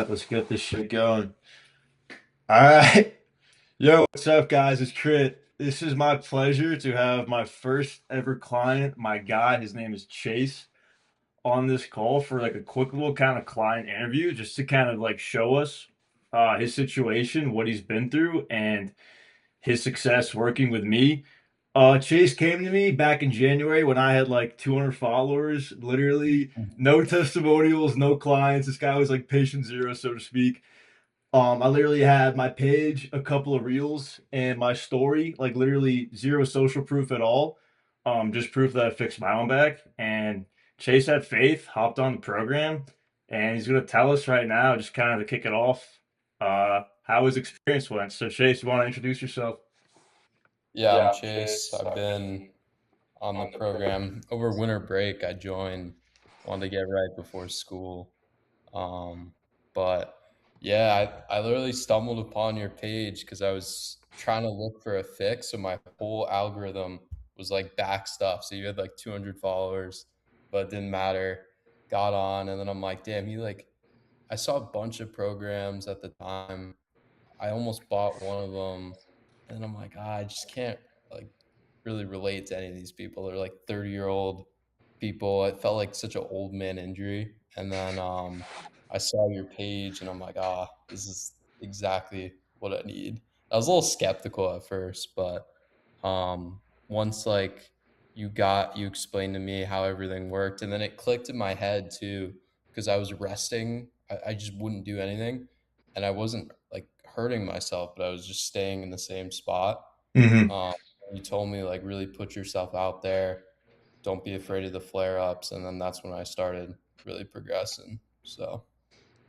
right, let's get this shit going. All right. Yo, what's up, guys? It's Crit. This is my pleasure to have my first ever client, my guy. His name is Chase, on this call for like a quick little kind of client interview, just to kind of like show us his situation, what he's been through, and his success working with me. Chase came to me back in January when I had like 200 followers, literally no testimonials, no clients. This guy was like patient zero, so to speak. I literally had my page, a couple of reels, and my story, like literally zero social proof at all. Just proof that I fixed my own back. And Chase had faith, hopped on the program, and he's gonna tell us right now, just kind of to kick it off, how his experience went. So Chase, you want to introduce yourself? Yeah, I'm Chase. I've been on the program over winter break. I joined, wanted to get right before school. Um, but yeah, I literally stumbled upon your page because I was trying to look for a fix. So my whole algorithm was like back stuff. So you had like 200 followers, but it didn't matter. Got on, and then I'm like, damn, I saw a bunch of programs at the time. I almost bought one of them, and I'm like, I just can't like really relate to any of these people. They're like 30-year-old people. It felt like such an old man injury. And then I saw your page, and I'm like, this is exactly what I need. I was a little skeptical at first, but once like you explained to me how everything worked, and then it clicked in my head too, because I was resting. I just wouldn't do anything, and I wasn't like hurting myself, but I was just staying in the same spot. Hmm. Um, you told me like really put yourself out there, don't be afraid of the flare ups, and then that's when I started really progressing. So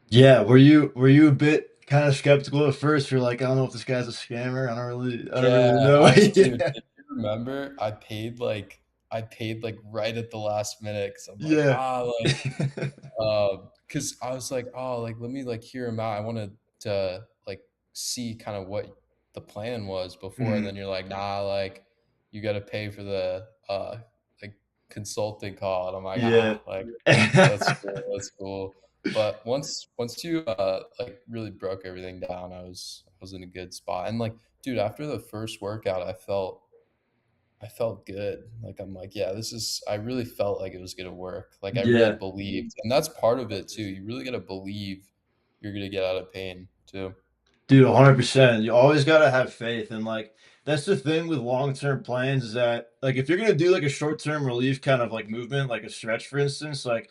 Yeah, were you a bit kind of skeptical at first? You're like, I don't know if this guy's a scammer. I don't yeah, really know. dude, Yeah. if you remember, I paid like right at the last minute because I'm like Yeah. because I was like, oh, like let me like hear him out. I wanted to like see kind of what the plan was before, and Mhm. then you're like, nah, like you got to pay for the like consulting call, and I'm like, Yeah. like that's cool, that's cool. But once you like really broke everything down, I was in a good spot, and like, dude, after the first workout, I felt good. Like, I'm like, yeah, I really felt like it was gonna work. Like, I really Yeah. believed, and that's part of it too. You really gotta believe you're gonna get out of pain too. Dude, 100%. You always gotta have faith, and, like, that's the thing with long-term plans is that, like, if you're gonna do, like, a short-term relief kind of, like, movement, like a stretch, for instance, like,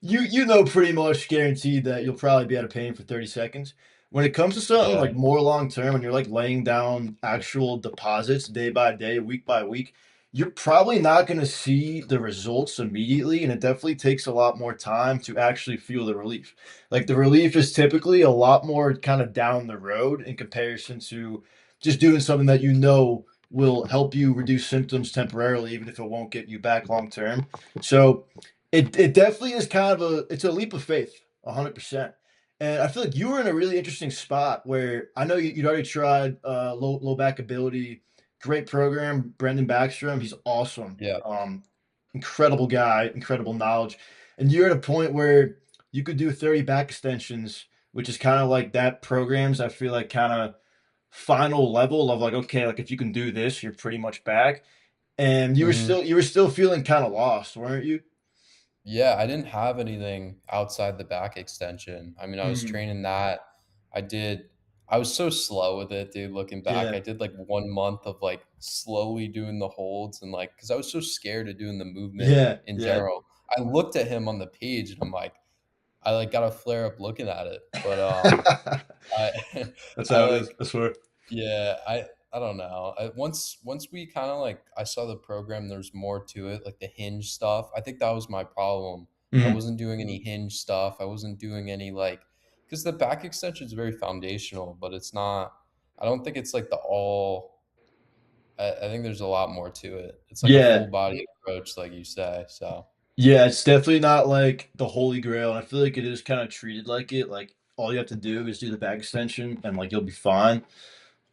you know pretty much guaranteed that you'll probably be out of pain for 30 seconds. When it comes to something, Yeah. like, more long-term and you're, like, laying down actual deposits day by day, week by week, you're probably not gonna see the results immediately, and it definitely takes a lot more time to actually feel the relief. Like the relief is typically a lot more kind of down the road in comparison to just doing something that you know will help you reduce symptoms temporarily, even if it won't get you back long term. So it definitely is kind of it's a leap of faith, 100%. And I feel like you were in a really interesting spot where I know you'd already tried low back ability, great program, Brendan Backstrom. He's awesome. Yeah. Incredible guy, incredible knowledge. And you're at a point where you could do 30 back extensions, which is kind of like that program's, I feel like, kind of final level of like, okay, like if you can do this, you're pretty much back. And Mhm. you were still feeling kind of lost, weren't you? Yeah, I didn't have anything outside the back extension. I mean, I was Mm, training that. I did I was so slow with it, dude, looking back. yeah, I did like 1 month of like slowly doing the holds and like because I was so scared of doing the movement yeah, in yeah. general. I looked at him on the page and I'm like, I like got a flare up looking at it. But I That's I how it is. like I swear. yeah, I don't know. Once we kind of like I saw the program, there's more to it, like the hinge stuff. I think that was my problem. I Mhm. wasn't doing any hinge stuff. I wasn't doing any like because the back extension is very foundational, but it's not. I don't think it's like the all. I think there's a lot more to it. It's like a full Yeah. body approach, like you say. So Yeah, it's definitely not like the holy grail, and I feel like it is kind of treated like it. Like all you have to do is do the back extension, and like you'll be fine.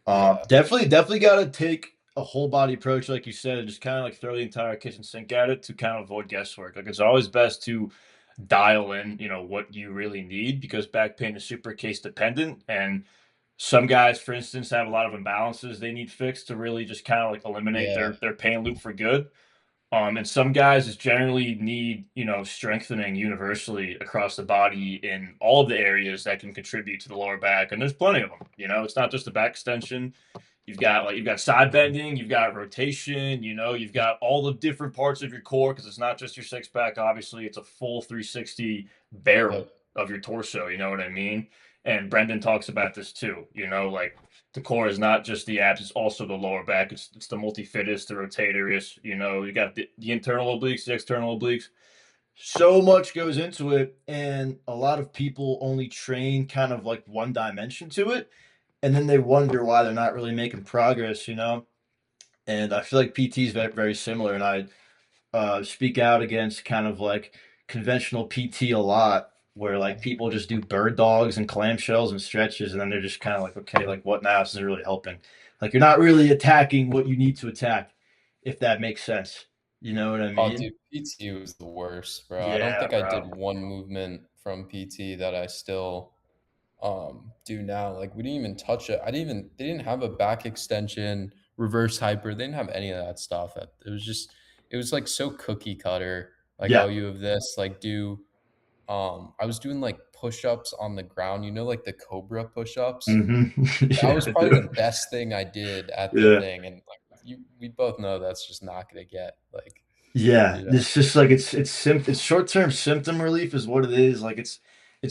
yeah, Definitely got to take a whole body approach, like you said, and just kind of like throw the entire kitchen sink at it to kind of avoid guesswork. Like it's always best to dial in, what you really need because back pain is super case dependent. And some guys, for instance, have a lot of imbalances they need fixed to really just kind of like eliminate Yeah. their pain loop for good. And some guys just generally need, strengthening universally across the body in all of the areas that can contribute to the lower back. And there's plenty of them. It's not just the back extension. You've got side bending, you've got rotation, you've got all the different parts of your core because it's not just your six pack. Obviously, it's a full 360 barrel Yep. of your torso. You know what I mean? And Brendan talks about this too. Like the core is not just the abs; it's also the lower back. It's the multifidus, the rotatorius. You got the internal obliques, the external obliques. So much goes into it, and a lot of people only train kind of like one dimension to it, and then they wonder why they're not really making progress. And I feel like PT is very, very similar, and I speak out against kind of like conventional PT a lot, where like people just do bird dogs and clamshells and stretches, and then they're just kind of like, okay, like what now? This isn't really helping. Like you're not really attacking what you need to attack, if that makes sense. You know what I Oh, mean? dude, PT was the worst, bro. I don't Yeah, think I did bro. one movement from PT that I still do now. Like we didn't even touch it. They didn't have a back extension, reverse hyper. They didn't have any of that stuff. It was like so cookie cutter. Like, oh, Yeah. you have this, like do I was doing like push-ups on the ground, like the cobra push-ups. That Yeah, was probably the dude. best thing I did at the Yeah. thing. And like we both know that's just not gonna get like, Yeah, you know. it's just like it's short-term symptom relief is what it is. Like it's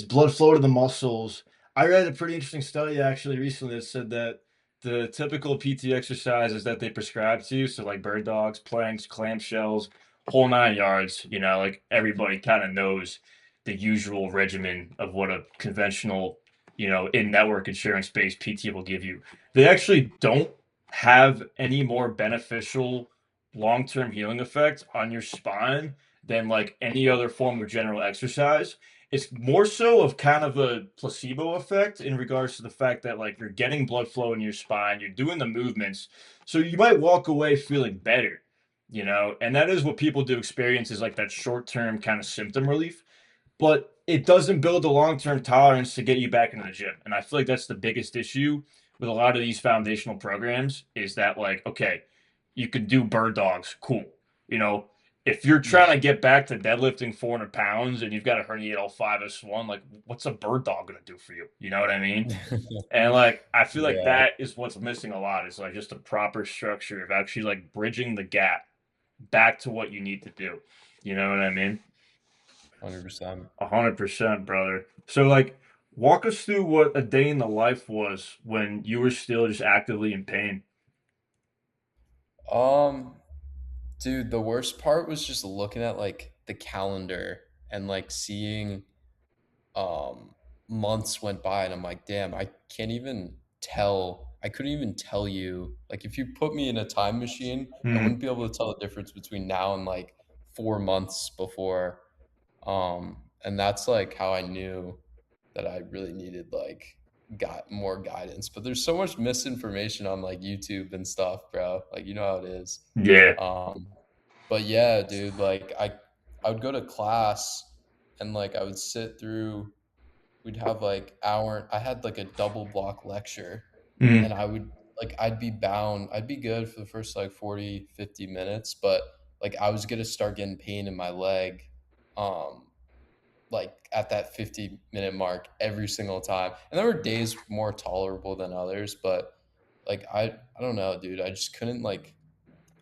blood flow to the muscles. I read a pretty interesting study actually recently that said that the typical PT exercises that they prescribe to you, so like bird dogs, planks, clamshells, whole nine yards, like everybody kind of knows the usual regimen of what a conventional, in-network insurance-based PT will give you. They actually don't have any more beneficial long-term healing effect on your spine than like any other form of general exercise. It's more so of kind of a placebo effect in regards to the fact that like you're getting blood flow in your spine, you're doing the movements, so you might walk away feeling better. And that is what people do experience is like that short-term kind of symptom relief, but it doesn't build a long-term tolerance to get you back into the gym. And I feel like that's the biggest issue with a lot of these foundational programs is that like, okay, you could do bird dogs, cool. You know, if you're Yeah. trying to get back to deadlifting 400 pounds and you've got to herniate L5S1, like what's a bird dog gonna do for you? You know what I mean? And like I feel like Yeah, that is what's missing a lot is like just a proper structure of actually like bridging the gap back to what you need to do. You know what I mean? 100%. 100%, brother. So, like, walk us through what a day in the life was when you were still just actively in pain. Um, Dude, the worst part was just looking at like the calendar and like seeing um months went by and I'm like, damn, I couldn't even tell you. Like if you put me in a time machine, I Mm, wouldn't be able to tell the difference between now and like 4 months before. And that's like how I knew that I really needed like got more guidance. But there's so much misinformation on like YouTube and stuff, bro. Like you know how it is. yeah. Um, but yeah, dude, like I would go to class and like I would sit through we'd have like hour I had like a double block lecture Mm, and I'd be good for the first like 40, 50 minutes, but like I was gonna start getting pain in my leg um like at that 50-minute mark every single time. And there were days more tolerable than others, but like I don't know, dude. I just couldn't like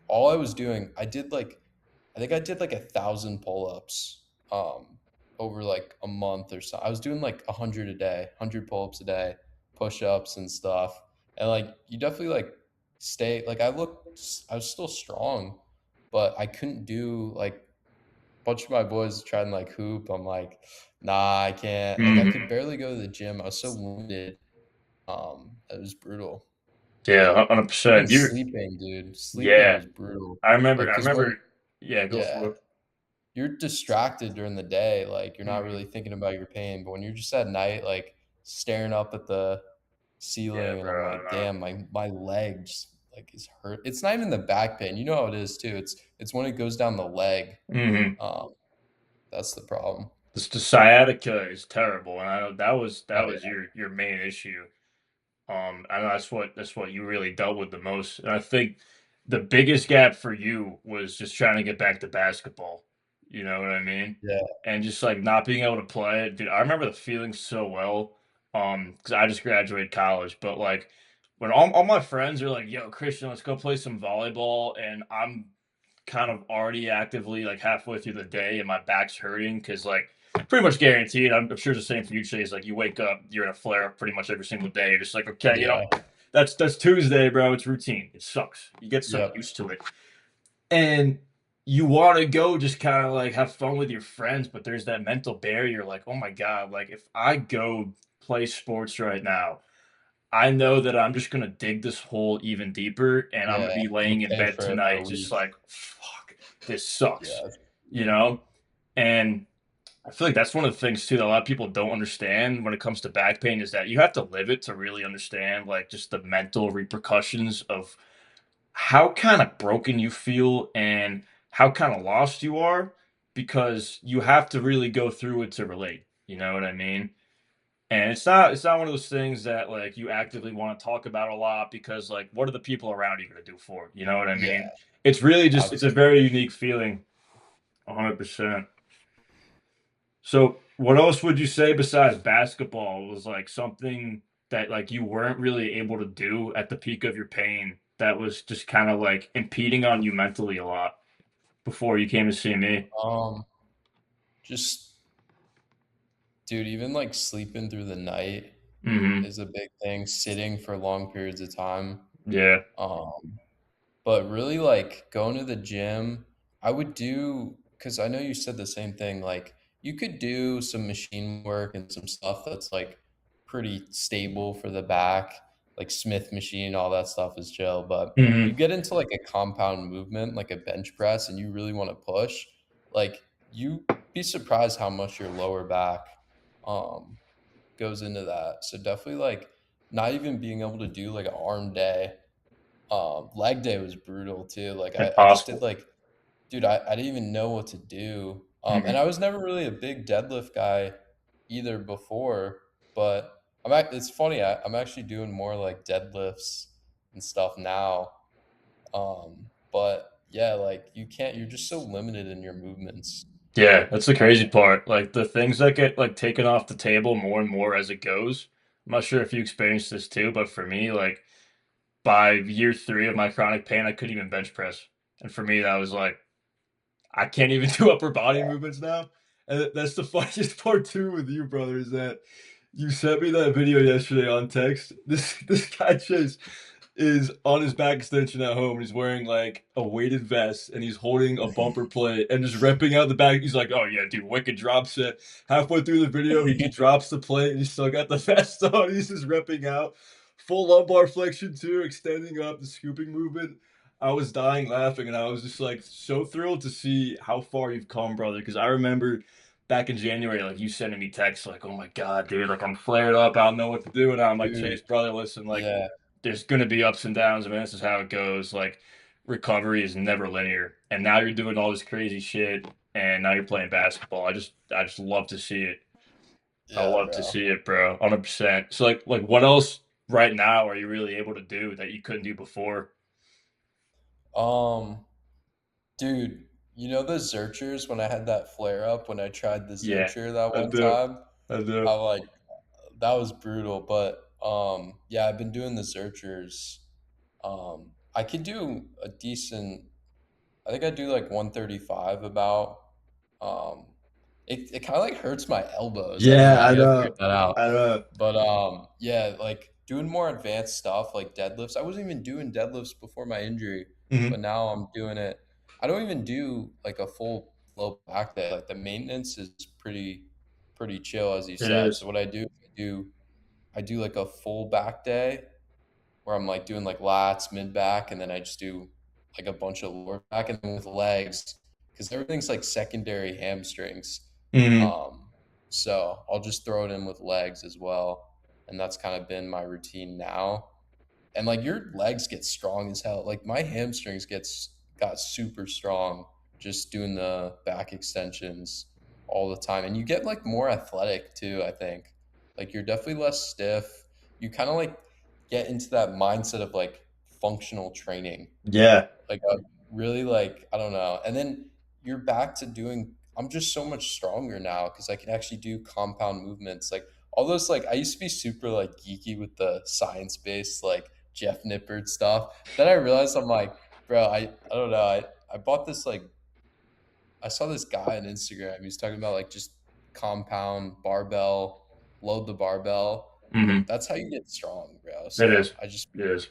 all I was doing, I think I did like 1,000 pull-ups over like a month or so. I was doing like 100 a day, 100 pull-ups a day, push-ups and stuff. And like you definitely like stay like I was still strong, but I couldn't do like a bunch of my boys tried and like hoop. I'm like, nah, I can't. Like I could mhm. barely go to the gym. I was so wounded. It was brutal. Yeah, Even 100%. sleeping, dude. Sleeping Yeah. was brutal. I remember, Like, I cause when remember, yeah, go yeah, for it. you're distracted during the day, like, you're not Mhm. really thinking about your pain, but when you're just at night, like, staring up at the Yeah, ceiling and I'm bro. like, "Damn, my legs, like, is hurt." It's not even the back pain, you know how it is too, it's when it goes down the leg, Hmm. um, that's the problem. The sciatica is terrible, and I know Oh, that was yeah. your main issue. I know that's what you really dealt with the most, and I think the biggest gap for you was just trying to get back to basketball, you know what I mean? Yeah. And just, like, not being able to play, dude, I remember the feeling so well, because I just graduated college, but, like, when all my friends are like, "Yo, Christian, let's go play some volleyball," and I'm kind of already actively, like, halfway through the day and my back's hurting because, like, pretty much guaranteed, I'm sure it's the same for you, Chase, like, you wake up, you're in a flare-up pretty much every single day, you're just like, "Okay, Yeah. that's Tuesday, bro, it's routine, it sucks." You get so Yep. used to it, and you wanna go just kinda, like, have fun with your friends, but there's that mental barrier, like, "Oh my god, like, if I go play sports right now, I know that I'm just gonna dig this hole even deeper, and I'm gonna Yeah. be I'm laying in pay bed for it for a tonight just week. like, "Fuck, this sucks," Yeah. you know? And I feel like that's one of the things too that a lot of people don't understand when it comes to back pain is that you have to live it to really understand, like, just the mental repercussions of how kinda broken you feel and how kinda lost you are, because you have to really go through it to relate, you know what I mean? And it's not one of those things that, like, you actively wanna talk about a lot because, like, what are the people around you gonna do for it, you know what I Yeah. mean? It's really just it's a Absolutely. very unique feeling, 100%. So, what else would you say besides basketball was, like, something that, like, you weren't really able to do at the peak of your pain that was just kinda, like, impeding on you mentally a lot before you came to see me? Um, just dude, even like sleeping through the night Mhm. is a big thing, sitting for long periods of time. Yeah. Um, but really like going to the gym, I would do because I know you said the same thing. Like you could do some machine work and some stuff that's like pretty stable for the back, like Smith machine, all that stuff is chill. But you Mhm. get into like a compound movement, like a bench press, and you really want to push, like you be surprised how much your lower back um goes into that. So definitely like not even being able to do like an arm day. Leg day was brutal too. Like I just did Impossible. like, dude, I didn't even know what to do. And Mhm. I was never really a big deadlift guy either before, but it's funny. I'm actually doing more like deadlifts and stuff now. But yeah, like you're just so limited in your movements. Yeah, that's the crazy part. Like the things that get like taken off the table more and more as it goes. I'm not sure if you experienced this too, but for me, like by year 3 of my chronic pain, I couldn't even bench press. And for me, that was like, I can't even do upper body movements now. And that's the funniest part too with you, brother, is that you sent me that video yesterday on text. This guy Chase is on his back extension at home. He's wearing like a weighted vest and he's holding a bumper plate and just repping out the back. He's like, "Oh yeah, dude, wicked drop set." Halfway through the video, he drops the plate and he's still got the vest on. He's just repping out. Full lumbar flexion too, extending up the scooping movement. I was dying laughing and I was just like so thrilled to see how far you've come, brother. Because I remember back in January, like you sending me texts like, "Oh my god, dude, like I'm flared up, I don't know what to do." And I'm like, Dude, "Chase, brother, listen, like yeah, there's gonna be ups and downs. I mean, this is how it goes. Like recovery is never linear. And now you're doing all this crazy shit, and now you're playing basketball. I just love to see it. I yeah, love to bro. see it, bro. 100%. So like what else right now are you really able to do that you couldn't do before? Um, Dude, you know the Zerchers when I had that flare up when I tried the Yeah, Zercher that I one do. time? I I do. like that was brutal, but yeah, I've been doing the Zerchers. I could do a decent I think I do like 135 about. Um it kind of like hurts my elbows. I don't Yeah, know. I I got to figure know. that out. I know. But yeah, like doing more advanced stuff like deadlifts. I wasn't even doing deadlifts before my injury, but Mhm. now I'm doing it. I don't even do like a full low back day. Like the maintenance is pretty chill as you It said. So is. what I do like a full back day where I'm like doing like lats, mid back, and then I just do like a bunch of lower back and then with legs because everything's like secondary hamstrings. Mhm. Um, so I'll just throw it in with legs as well. And that's kind of been my routine now. And like your legs get strong as hell. Like my hamstrings got super strong just doing the back extensions. all the time. And you get like more athletic too, I think. Like you're definitely less stiff. You kind of like get into that mindset of like functional training. Yeah. Like really like I don't know. And then you're back to doing I'm just so much stronger now because I can actually do compound movements. Like all those like I used to be super like geeky with the science based like Jeff Nippard stuff. Then I realized I'm like, bro, I don't know. I bought this like I saw this guy on Instagram. He was talking about like just compound barbell, load the barbell. Hmm. That's how you get strong, bro. It So is. I just It is.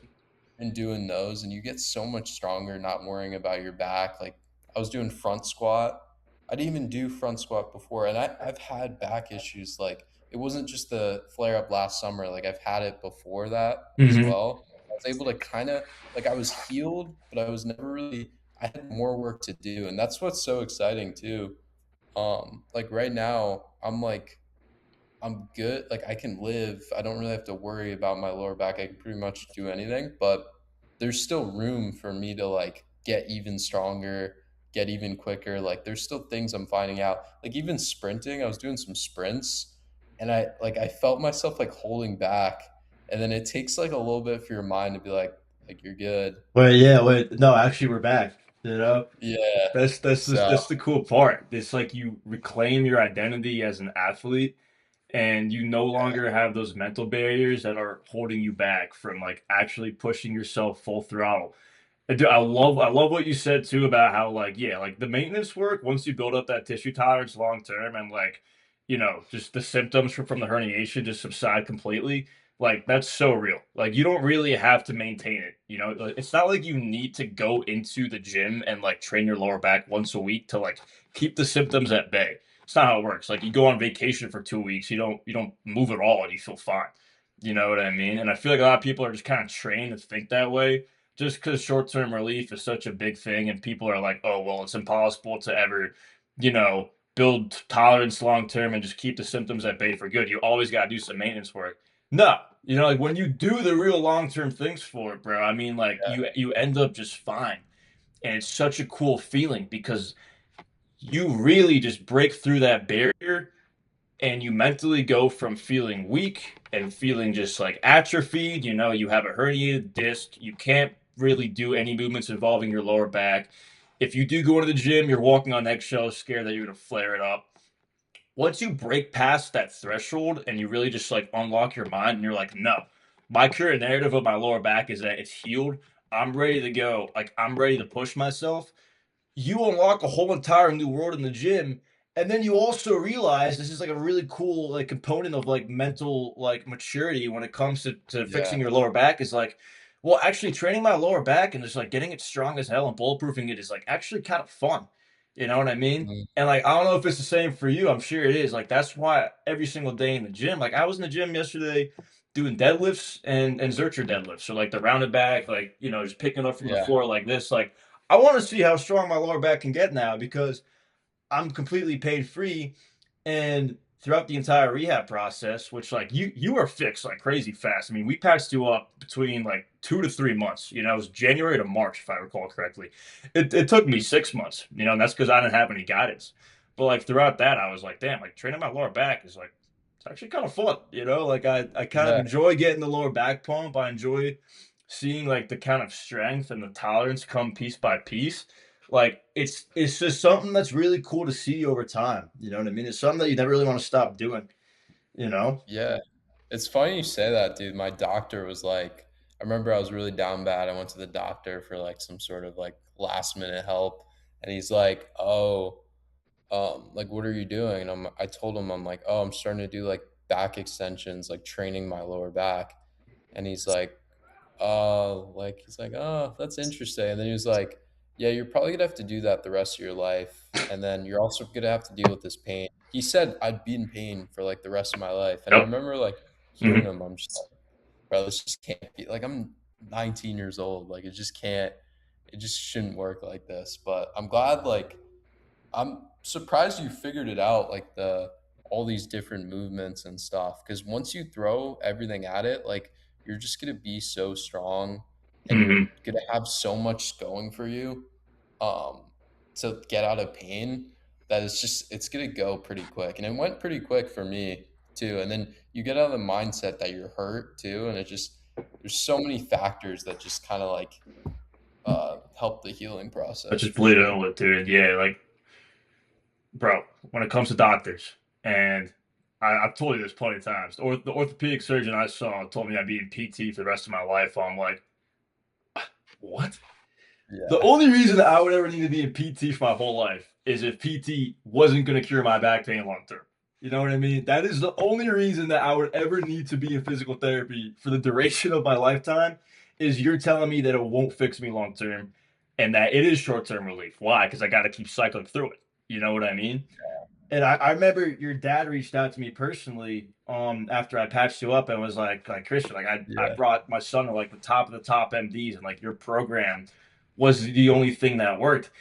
been doing those and you get so much stronger not worrying about your back. Like I was doing front squat. I didn't even do front squat before and I've had back issues. Like it wasn't just the flare up last summer. Like I've had it before that as Hmm. well. I was able to kind of like I was healed, but I was never really I had more work to do. And that's what's so exciting too. Like right now I'm good. Like I can live. I don't really have to worry about my lower back. I can pretty much do anything, but there's still room for me to like get even stronger, get even quicker. Like there's still things I'm finding out. Like even sprinting, I was doing some sprints and I felt myself like holding back. And then it takes like a little bit for your mind to be like you're good. Wait, yeah, wait. No, actually, we're back. You know, Yeah. So that's the cool part. It's like you reclaim your identity as an athlete, and you no longer have those mental barriers that are holding you back from like actually pushing yourself full throttle. I love what you said too about how like yeah, like the maintenance work once you build up that tissue tolerance long term and like just the symptoms from the herniation just subside completely. Like that's so real. Like you don't really have to maintain it. Like, it's not like you need to go into the gym and like train your lower back once a week to like keep the symptoms at bay. It's not how it works. Like you go on vacation for 2 weeks, you don't move at all and you feel fine. You know what I mean? And I feel like a lot of people are just kind of trained to think that way just because short-term relief is such a big thing and people are like, oh well, it's impossible to ever build tolerance long term and just keep the symptoms at bay for good. You always got to do some maintenance work. No, like when you do the real long-term things for it, bro, I mean, like you end up just fine. And it's such a cool feeling because you really just break through that barrier and you mentally go from feeling weak and feeling just like atrophied. You have a herniated disc, you can't really do any movements involving your lower back. If you do go into the gym, you're walking on eggshells, scared that you're going to flare it up. Once you break past that threshold and you really just like unlock your mind and you're like, no, my current narrative of my lower back is that it's healed. I'm ready to go. Like, I'm ready to push myself. You unlock a whole entire new world in the gym. And then you also realize this is like a really cool like component of like mental like maturity when it comes to yeah. fixing your lower back is like, well, actually training my lower back and just like getting it strong as hell and bulletproofing it is like actually kind of fun. You know what I mean? Mm, And like I don't know if it's the same for you. I'm sure it is. Like that's why every single day in the gym, like I was in the gym yesterday doing deadlifts and Zercher deadlifts. So like the rounded back, like just picking up from the yeah. floor like this. Like I want to see how strong my lower back can get now because I'm completely pain free, and throughout the entire rehab process, which like you are fixed like crazy fast. I mean, we patched you up between like 2 to 3 months. It was January to March if I recall correctly. It took me 6 months. And that's because I didn't have any guidance. But like throughout that, I was like, damn, like training my lower back is like it's actually kind of fun. Like I kind of Yeah. enjoy getting the lower back pump. I enjoy seeing like the kind of strength and the tolerance come piece by piece. Like it's just something that's really cool to see over time. You know what I mean? It's something that you never really want to stop doing. You know? Yeah. It's funny you say that, dude. My doctor was like, I remember I was really down bad. I went to the doctor for like some sort of like last minute help, and he's like, "Oh, like what are you doing?" And I told him I'm like, "Oh, I'm starting to do like back extensions, like training my lower back." And he's like, "Oh, that's interesting." And then he was like, "Yeah, you're probably gonna have to do that the rest of your life, and then you're also gonna have to deal with this pain." He said I'd be in pain for like the rest of my life, and I Yep. remember like hearing Hmm. him. I'm just like, bro, this just can't be. Like I'm 19 years old. Like it just can't. It just shouldn't work like this. But I'm glad. Like I'm surprised you figured it out. Like the all these different movements and stuff. Because once you throw everything at it, like you're just gonna be so strong, and you're Hmm. gonna have so much going for you, um, to get out of pain. that it's gonna go pretty quick. And it went pretty quick for me too. And then you get out of the mindset that you're hurt too, and there's so many factors that just kind of like help the healing I process just for bleed sure. into it, dude. Yeah, like, bro, when it comes to doctors, and I've told you this plenty of times, or the orthopedic surgeon I saw told me I'd be in PT for the rest of my life. I'm like, what? The Yeah. only reason I would ever need to be in PT for my whole life is if PT wasn't going to cure my back pain long term. You know what I mean? That is the only reason that I would ever need to be in physical therapy for the duration of my lifetime. Is you're telling me that it won't fix me long term and that it is short term relief. Why? Because I got to keep cycling through it. You know what I mean? And I remember your dad reached out to me personally after I patched you up and was like Christian, like I Yeah. brought my son to like the top of the top MDs and like your program was the only thing that worked.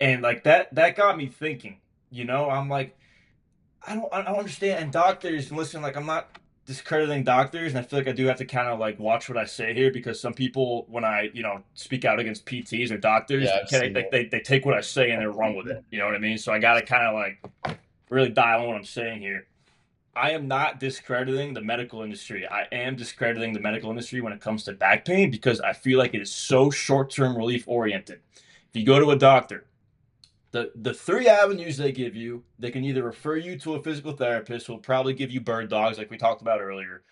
And like that got me thinking, I'm like, I don't understand. And doctors, listen, like I'm not discrediting doctors, and I feel like I do have to kind of like watch what I say here because some people, when I speak out against PTs or doctors, Yeah, they I've can seen they take what I say and they run with it. You know what I mean? So I got to kind of like really dial in what I'm saying here. I am not discrediting the medical industry. I am discrediting the medical industry when it comes to back pain because I feel like it is so short-term relief oriented. If you go to a doctor, the three avenues they give you, they can either refer you to a physical therapist who will probably give you bird dogs like we talked about earlier.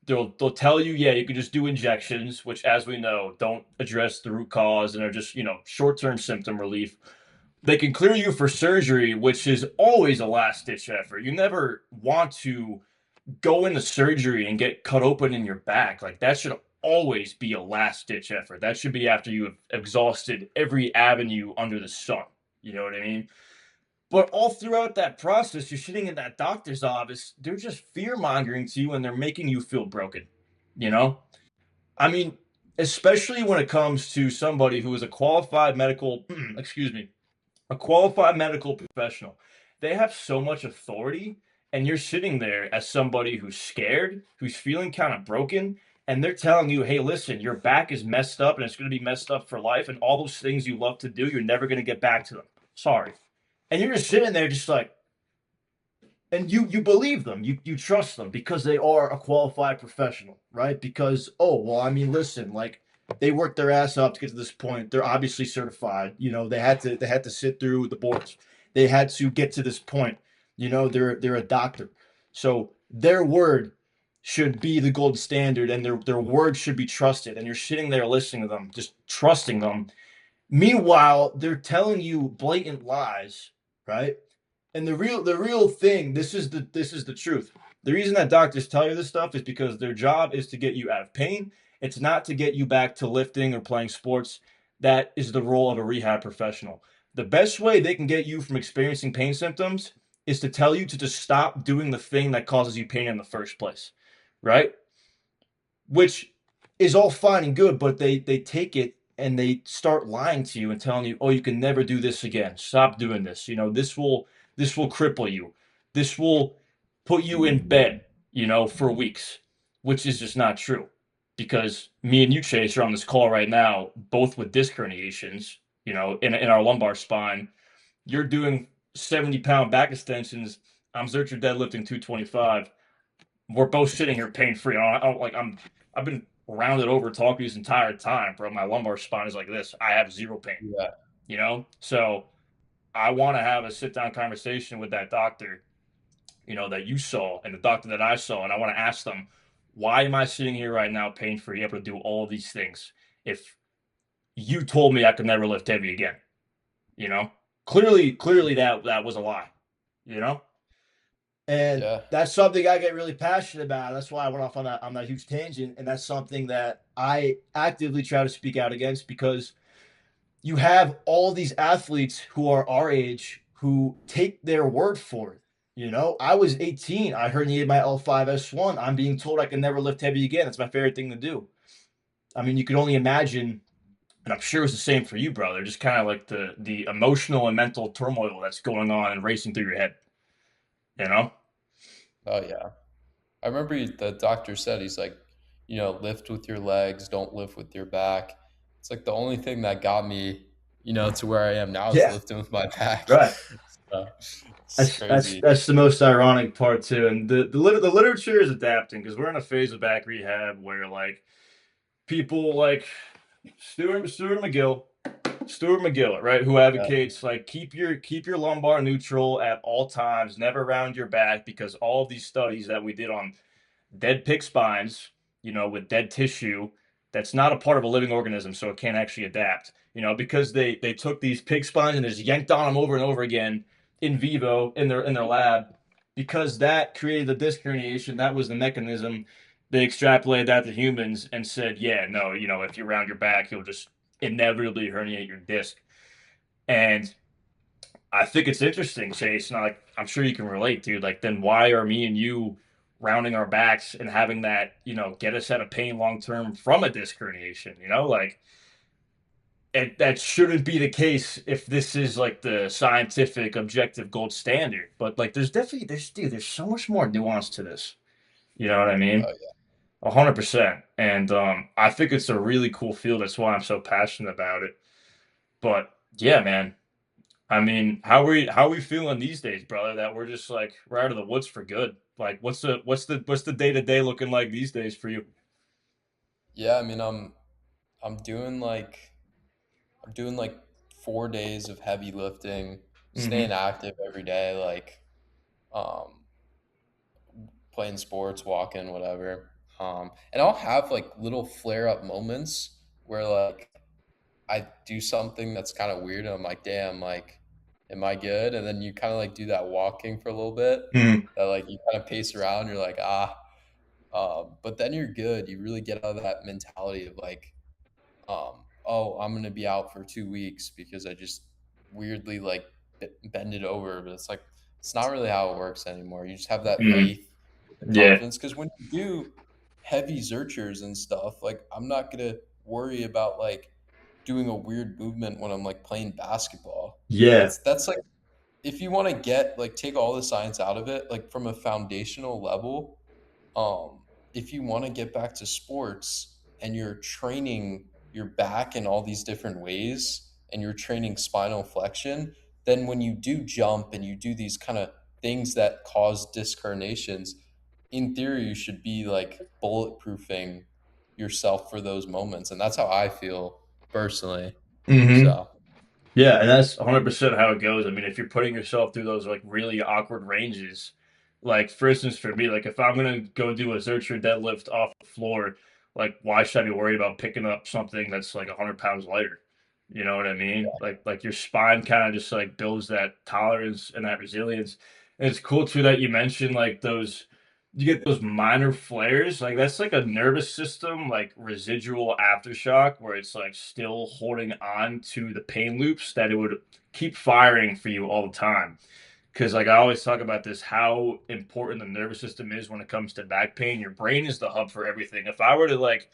They'll tell you, yeah, you can just do injections, which as we know, don't address the root cause and are just, short-term symptom relief. They can clear you for surgery, which is always a last ditch effort. You never want to go into surgery and get cut open in your back. Like that should always be a last ditch effort. That should be after you have exhausted every avenue under the sun. You know what I mean? But all throughout that process, you're sitting in that doctor's office, they're just fear mongering to you and they're making you feel broken. You know? I mean, especially when it comes to somebody who is a qualified medical, excuse me, a qualified medical professional. They have so much authority, and you're sitting there as somebody who's scared, who's feeling kind of broken, and they're telling you, hey, listen, your back is messed up and it's going to be messed up for life, and all those things you love to do, you're never going to get back to them. Sorry. And you're just sitting there just like, and you believe them, you trust them because they are a qualified professional, right? Because well, I mean, listen, like they worked their ass up to get to this point. They're obviously certified. They had to sit through the boards. They had to get to this point. They're a doctor, so their word should be the gold standard, and their word should be trusted. And you're sitting there listening to them, just trusting them. Meanwhile, they're telling you blatant lies, right? And the real thing, this is the truth. The reason that doctors tell you this stuff is because their job is to get you out of pain. It's not to get you back to lifting or playing sports. That is the role of a rehab professional. The best way they can get you from experiencing pain symptoms is to tell you to just stop doing the thing that causes you pain in the first place, right? Which is all fine and good, but they take it and they start lying to you and telling you, "Oh, you can never do this again. Stop doing this. This will cripple you. This will put you in bed, for weeks," which is just not true. Because me and you, Chase, are on this call right now, both with disc herniations, in our lumbar spine. You're doing 70-pound back extensions. I'm Zercher deadlifting 225. We're both sitting here pain free. I've been rounded over talking this entire time, bro. My lumbar spine is like this. I have zero pain, Yeah. So I want to have a sit down conversation with that doctor, that you saw and the doctor that I saw, and I want to ask them, why am I sitting here right now pain free, able to do all of these things? If you told me I could never lift heavy again, you know, clearly that was a lie, you know. And Yeah. that's something I get really passionate about. That's why I went off on that huge tangent, and that's something that I actively try to speak out against because you have all these athletes who are our age who take their word for it. I was 18. I herniated my L5S1. I'm being told I can never lift heavy again. That's my favorite thing to do. I mean, you could only imagine, and I'm sure it's the same for you, brother. Just kind of like the emotional and mental turmoil that's going on and racing through your head. You know? Oh yeah. I remember the doctor said he's like, lift with your legs, don't lift with your back. It's like the only thing that got me, to where I am now is Yeah. lifting with my back. Right. Yeah. It's That's crazy. that's the most ironic part too, and the literature is adapting because we're in a phase of back rehab where like people like Stuart McGill, right, who Yeah. advocates like keep your lumbar neutral at all times, never round your back, because all of these studies that we did on dead pig spines, with dead tissue that's not a part of a living organism, so it can't actually adapt. Because they took these pig spines and just yanked on them over and over again in vivo in their lab, because that created the disc herniation. That was the mechanism. They extrapolated that to humans and said, yeah, no, if you round your back, you'll just inevitably herniate your disc. And I think it's interesting, Chase. And like, I'm sure you can relate, dude. Like, then why are me and you rounding our backs and having that, get us out of pain long term from a disc herniation? Like that shouldn't be the case if this is like the scientific, objective gold standard. But like, there's so much more nuance to this. You know what I mean? Oh, yeah. 100%. And I think it's a really cool field. That's why I'm so passionate about it. But yeah, man, I mean, how are we feeling these days, brother? That we're just like we're out of the woods for good. Like, what's the day to day looking like these days for you? Yeah, I mean, I'm doing like I'm doing like 4 days of heavy lifting, Hmm. staying active every day, like um playing sports, walking, whatever. And I'll have like little flare up moments where like I do something that's kind of weird and I'm like, damn, like, am I good? And then you kind of like do that walking for a little bit, Hmm. that like you kind of pace around, you're like, but then you're good. You really get out of that mentality of like, oh, I'm gonna be out for 2 weeks because I just weirdly like bend it over. But it's like it's not really how it works anymore. You just have that Hmm. faith, the Yeah. confidence. Because when you do heavy zerchers and stuff, like I'm not gonna worry about like doing a weird movement when I'm like playing basketball. Yeah. That's like if you want to get like take all the science out of it, like from a foundational level, if you want to get back to sports and you're training your back in all these different ways and you're training spinal flexion, then when you do jump and you do these kind of things that cause disc herniations, in theory, you should be like bulletproofing yourself for those moments. And that's how I feel personally. Hmm. So, Yeah, and that's 100% how it goes. I mean, if you're putting yourself through those like really awkward ranges, like for instance, for me, like if I'm gonna go do a Zercher deadlift off the floor, like why should I be worried about picking up something that's like 100 pounds lighter? You know what I mean? Like your spine kind of just like builds that tolerance and that resilience. And it's cool too that you mentioned like those you get those minor flares. Like that's like a nervous system like residual aftershock where it's like still holding on to the pain loops that it would keep firing for you all the time. Because like I always talk about this, how important the nervous system is when it comes to back pain. Your brain is the hub for everything. If I were to like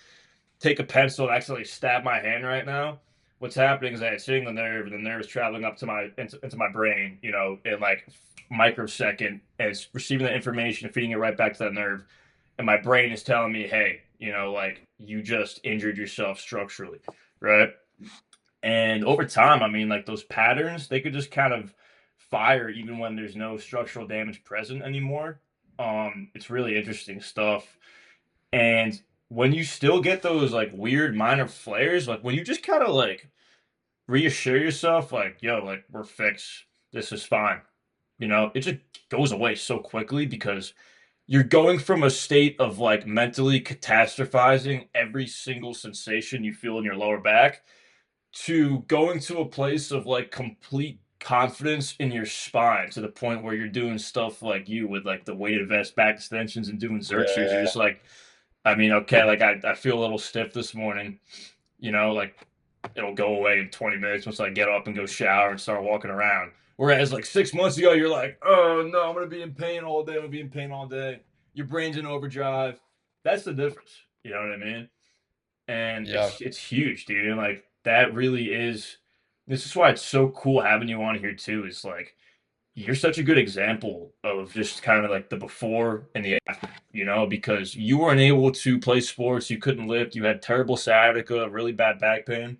take a pencil and accidentally stab my hand right now, what's happening is that it's hitting the nerve, and the nerve is traveling up to into my brain, in like microsecond, and it's receiving the information, feeding it right back to that nerve, and my brain is telling me, hey, like you just injured yourself structurally, right? And over time, I mean, like those patterns, they could just kind of fire even when there's no structural damage present anymore. It's really interesting stuff. And when you still get those like weird minor flares, like when you just kind of like reassure yourself, like, yo, like we're fixed. This is fine. It just goes away so quickly because you're going from a state of like mentally catastrophizing every single sensation you feel in your lower back to going to a place of like complete confidence in your spine to the point where you're doing stuff like you with like the weighted vest back extensions and doing zerchers. You're yeah, just like, I mean, okay, like I feel a little stiff this morning, like it'll go away in 20 minutes once I get up and go shower and start walking around. Whereas like 6 months ago, you're like, oh no, I'm gonna be in pain all day. I'm gonna be in pain all day. Your brain's in overdrive. That's the difference. You know what I mean? And yeah, it's huge, dude. And like that really is. This is why it's so cool having you on here too. Is like you're such a good example of just kind of like the before and the after, because you weren't able to play sports, you couldn't lift, you had terrible sciatica, really bad back pain.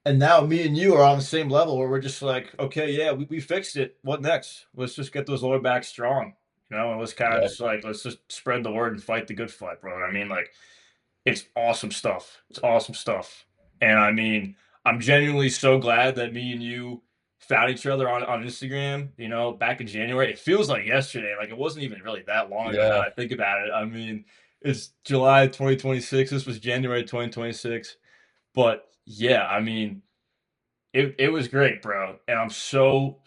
And now me and you are on the same level where we're just like, okay, yeah, we fixed it. What next? Let's just get those lower backs strong, and let's kind of Yep. just like let's just spread the word and fight the good fight, bro. I mean, like it's awesome stuff. It's awesome stuff. And I mean, I'm genuinely so glad that me and you found each other on Instagram, back in January. It feels like yesterday. Like it wasn't even really that long ago now Yeah. that I think about it. I mean, it's July 2026. This was January 2026. But yeah, I mean, it was great, bro. And I'm so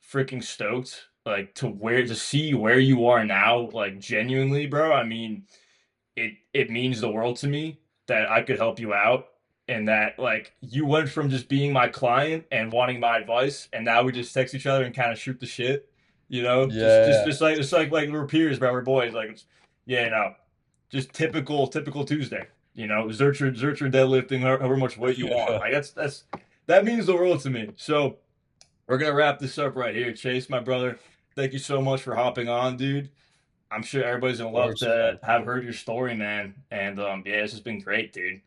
freaking stoked like to see where you are now, like genuinely, bro. I mean, it means the world to me that I could help you out and that like you went from just being my client and wanting my advice and now we just text each other and kind of shoot the shit, just just Yeah. just like it's like we're peers, bro. We're boys. Like yeah, no, just typical Tuesday. Zercher deadlifting however much weight you want. Yeah. Like that means the world to me. So we're gonna wrap this up right here, Chase, my brother. Thank you so much for hopping on, dude. I'm sure everybody's Of gonna love course, to man. have heard your story, man. And yeah, this has been great, dude.